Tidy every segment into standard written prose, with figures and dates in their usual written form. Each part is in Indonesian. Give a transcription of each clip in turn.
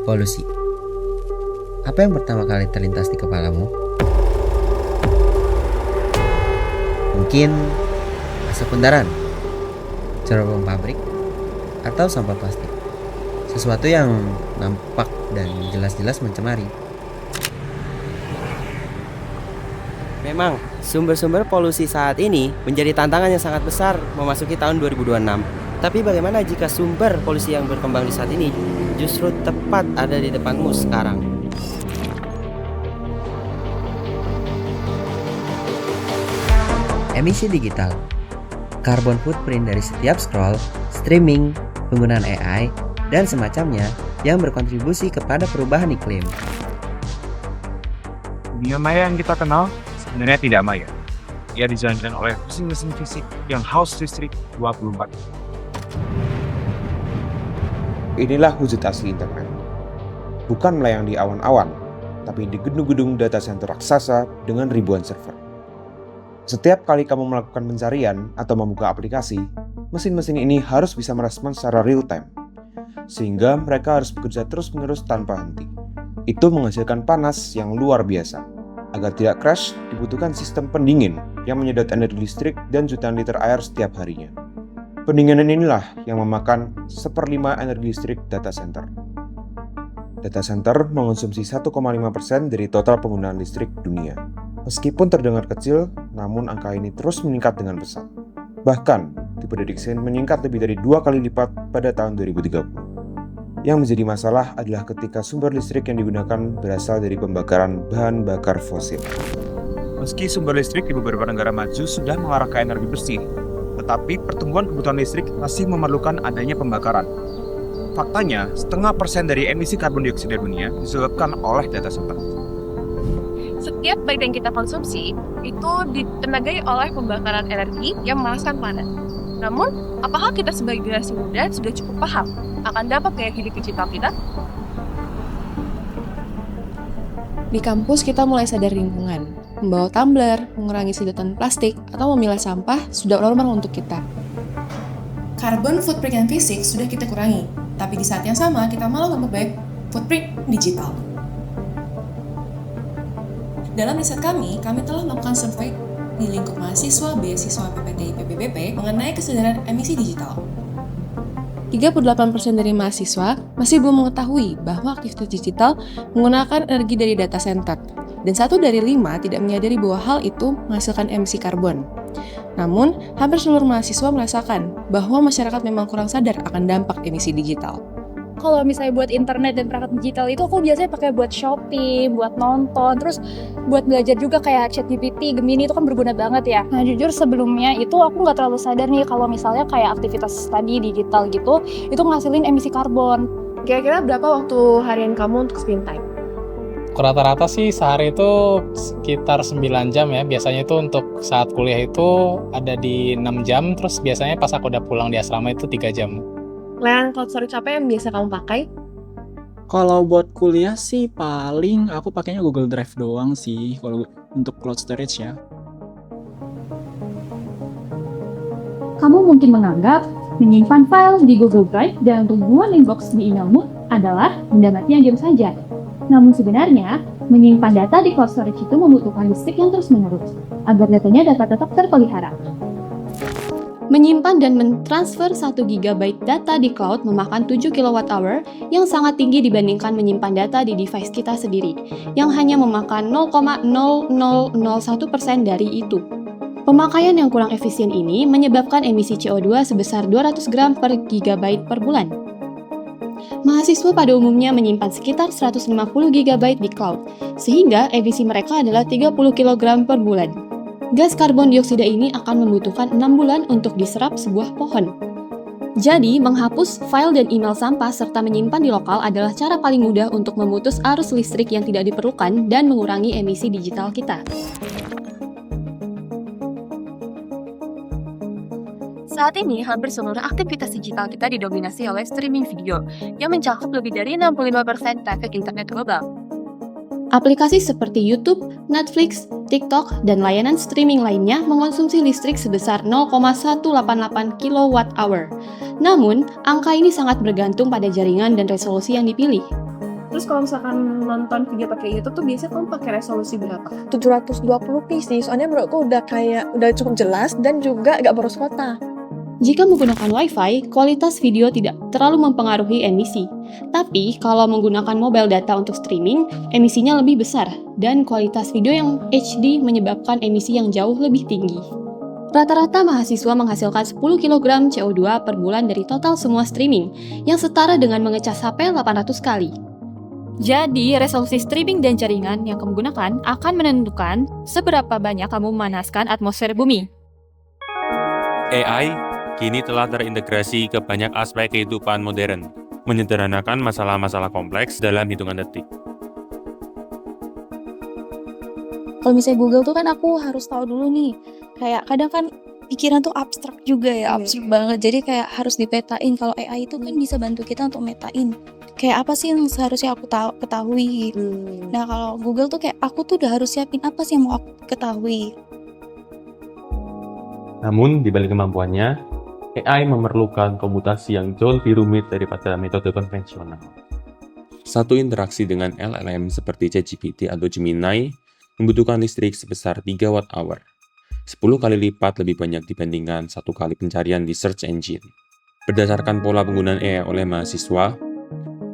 Polusi. Apa yang pertama kali terlintas di kepalamu? Mungkin asap kendaraan, cerobong pabrik, atau sampah plastik. Sesuatu yang nampak dan jelas-jelas mencemari. Memang, sumber-sumber polusi saat ini menjadi tantangan yang sangat besar memasuki tahun 2026. Tapi bagaimana jika sumber polusi yang berkembang di saat ini justru tepat ada di depanmu sekarang? Emisi digital. Carbon footprint dari setiap scroll, streaming, penggunaan AI, dan semacamnya yang berkontribusi kepada perubahan iklim. Dunia maya yang kita kenal sebenarnya tidak maya. Ia dijalankan oleh mesin-mesin fisik yang haus listrik 24. Inilah wujud asli internet. Bukan melayang di awan-awan, tapi di gedung-gedung data center raksasa dengan ribuan server. Setiap kali kamu melakukan pencarian atau membuka aplikasi, mesin-mesin ini harus bisa merespon secara real-time. Sehingga mereka harus bekerja terus-menerus tanpa henti. Itu menghasilkan panas yang luar biasa. Agar tidak crash, dibutuhkan sistem pendingin yang menyedot energi listrik dan jutaan liter air setiap harinya. Pendinginan inilah yang memakan 1/5 energi listrik data center. Data center mengonsumsi 1,5% dari total penggunaan listrik dunia. Meskipun terdengar kecil, namun angka ini terus meningkat dengan pesat. Bahkan, diprediksi meningkat lebih dari 2 kali lipat pada tahun 2030. Yang menjadi masalah adalah ketika sumber listrik yang digunakan berasal dari pembakaran bahan bakar fosil. Meski sumber listrik di beberapa negara maju sudah mengarah ke energi bersih, tetapi pertumbuhan kebutuhan listrik masih memerlukan adanya pembakaran. Faktanya, 0,5% dari emisi karbon dioksida dunia disebabkan oleh data center. Setiap baik yang kita konsumsi itu ditenagai oleh pembakaran energi yang memanaskan planet. Namun, apakah kita sebagai generasi muda sudah cukup paham akan dampak gaya hidup digital kita? Di kampus kita mulai sadar lingkungan. Membawa tumbler, mengurangi sedotan plastik, atau memilah sampah sudah normal untuk kita. Carbon footprint yang fisik sudah kita kurangi, tapi di saat yang sama kita malah memperbaik footprint digital. Dalam riset kami telah melakukan survei di lingkup mahasiswa, beasiswa PPTI, PBBP mengenai kesadaran emisi digital. 38% dari mahasiswa masih belum mengetahui bahwa aktivitas digital menggunakan energi dari data center, dan 1 dari 5 tidak menyadari bahwa hal itu menghasilkan emisi karbon. Namun, hampir seluruh mahasiswa merasakan bahwa masyarakat memang kurang sadar akan dampak emisi digital. Kalau misalnya buat internet dan perangkat digital itu aku biasanya pakai buat shopping, buat nonton, terus buat belajar juga kayak ChatGPT, Gemini itu kan berguna banget ya. Nah jujur sebelumnya itu aku nggak terlalu sadar nih kalau misalnya kayak aktivitas tadi digital gitu, itu ngasilin emisi karbon. Kira-kira berapa waktu harian kamu untuk screen time? Rata-rata sih sehari itu sekitar 9 jam ya. Biasanya itu untuk saat kuliah itu ada di 6 jam, terus biasanya pas aku udah pulang di asrama itu 3 jam. Layanan cloud storage apa yang biasa kamu pakai? Kalau buat kuliah sih paling aku pakainya Google Drive doang sih kalau untuk cloud storage ya. Kamu mungkin menganggap menyimpan file di Google Drive dan tumbuhan inbox di emailmu adalah benda mati yang diam saja. Namun sebenarnya, menyimpan data di cloud storage itu membutuhkan listrik yang terus-menerus agar datanya dapat tetap terpelihara. Menyimpan dan mentransfer 1 GB data di cloud memakan 7 kWh yang sangat tinggi dibandingkan menyimpan data di device kita sendiri, yang hanya memakan 0,0001% dari itu. Pemakaian yang kurang efisien ini menyebabkan emisi CO2 sebesar 200 gram per gigabyte per bulan. Mahasiswa pada umumnya menyimpan sekitar 150 GB di cloud, sehingga emisi mereka adalah 30 kg per bulan. Gas karbon dioksida ini akan membutuhkan 6 bulan untuk diserap sebuah pohon. Jadi, menghapus file dan email sampah serta menyimpan di lokal adalah cara paling mudah untuk memutus arus listrik yang tidak diperlukan dan mengurangi emisi digital kita. Saat ini, hampir seluruh aktivitas digital kita didominasi oleh streaming video yang mencakup lebih dari 65% traffic internet global. Aplikasi seperti YouTube, Netflix, TikTok, dan layanan streaming lainnya mengonsumsi listrik sebesar 0,188 kWh. Namun, angka ini sangat bergantung pada jaringan dan resolusi yang dipilih. Terus kalau misalkan nonton video pakai YouTube tuh biasanya kamu pakai resolusi berapa? 720p sih, soalnya menurutku udah cukup jelas dan juga gak boros kuota. Jika menggunakan Wi-Fi, kualitas video tidak terlalu mempengaruhi emisi. Tapi, kalau menggunakan mobile data untuk streaming, emisinya lebih besar, dan kualitas video yang HD menyebabkan emisi yang jauh lebih tinggi. Rata-rata mahasiswa menghasilkan 10 kg CO2 per bulan dari total semua streaming, yang setara dengan mengecas HP 800 kali. Jadi, resolusi streaming dan jaringan yang kamu gunakan akan menentukan seberapa banyak kamu memanaskan atmosfer bumi. AI kini telah terintegrasi ke banyak aspek kehidupan modern, menyederhanakan masalah-masalah kompleks dalam hitungan detik. Kalau misalnya Google tuh kan aku harus tahu dulu nih, kayak kadang kan pikiran tuh abstrak juga ya, abstrak banget. Jadi kayak harus dipetain. Kalau AI itu kan bisa bantu kita untuk metain. Kayak apa sih yang seharusnya aku ketahui. Nah kalau Google tuh kayak aku tuh udah harus siapin apa sih yang mau aku ketahui. Namun, di balik kemampuannya, AI memerlukan komputasi yang jauh lebih rumit daripada metode konvensional. Satu interaksi dengan LLM seperti ChatGPT atau Gemini membutuhkan listrik sebesar 3 Wh, 10 kali lipat lebih banyak dibandingkan 1 kali pencarian di search engine. Berdasarkan pola penggunaan AI oleh mahasiswa,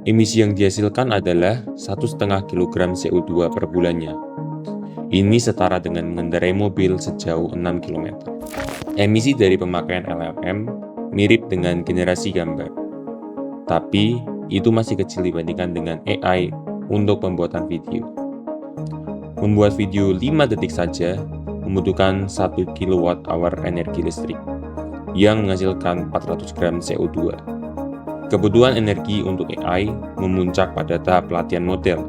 emisi yang dihasilkan adalah 1,5 kg CO2 per bulannya. Ini setara dengan mengendarai mobil sejauh 6 km. Emisi dari pemakaian LLM mirip dengan generasi gambar. Tapi, itu masih kecil dibandingkan dengan AI untuk pembuatan video. Membuat video 5 detik saja membutuhkan 1 kWh energi listrik, yang menghasilkan 400 gram CO2. Kebutuhan energi untuk AI memuncak pada tahap pelatihan model,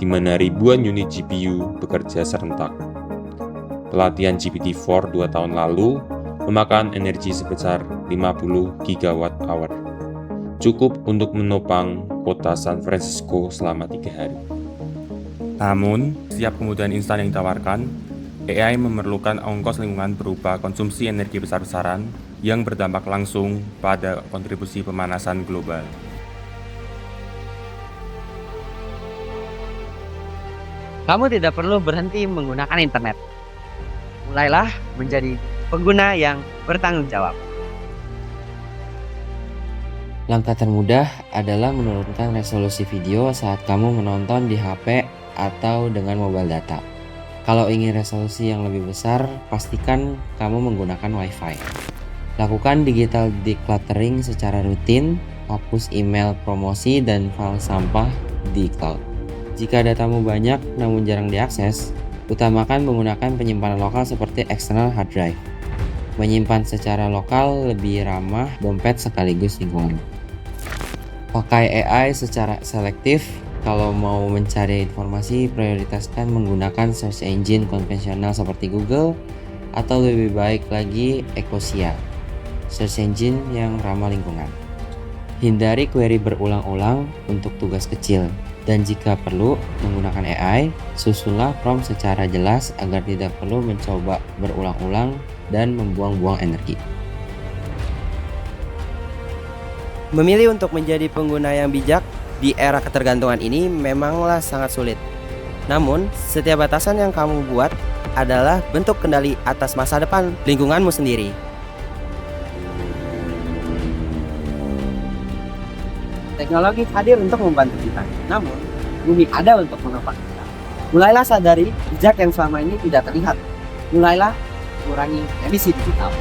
di mana ribuan unit GPU bekerja serentak. Pelatihan GPT-4 2 tahun lalu memakan energi sebesar 50 GWh. Cukup untuk menopang kota San Francisco selama 3 hari. Namun, setiap kemudahan instan yang ditawarkan, AI memerlukan ongkos lingkungan berupa konsumsi energi besar-besaran yang berdampak langsung pada kontribusi pemanasan global. Kamu tidak perlu berhenti menggunakan internet. Mulailah menjadi pengguna yang bertanggung jawab. Langkah termudah adalah menurunkan resolusi video saat kamu menonton di HP atau dengan mobile data. Kalau ingin resolusi yang lebih besar, pastikan kamu menggunakan Wi-Fi. Lakukan digital decluttering secara rutin, hapus email promosi dan file sampah di cloud. Jika datamu banyak namun jarang diakses, utamakan menggunakan penyimpanan lokal seperti external hard drive. Menyimpan secara lokal lebih ramah dompet sekaligus lingkungan. Pakai AI secara selektif. Kalau mau mencari informasi, prioritaskan menggunakan search engine konvensional seperti Google atau lebih baik lagi Ecosia, search engine yang ramah lingkungan. Hindari query berulang-ulang untuk tugas kecil, dan jika perlu menggunakan AI, susunlah prompt secara jelas agar tidak perlu mencoba berulang-ulang dan membuang-buang energi. Memilih untuk menjadi pengguna yang bijak di era ketergantungan ini memanglah sangat sulit. Namun, setiap batasan yang kamu buat adalah bentuk kendali atas masa depan lingkunganmu sendiri. Teknologi hadir untuk membantu kita, namun bumi ada untuk menopang kita. Mulailah sadari jejak yang selama ini tidak terlihat. Mulailah kurangi emisi digital.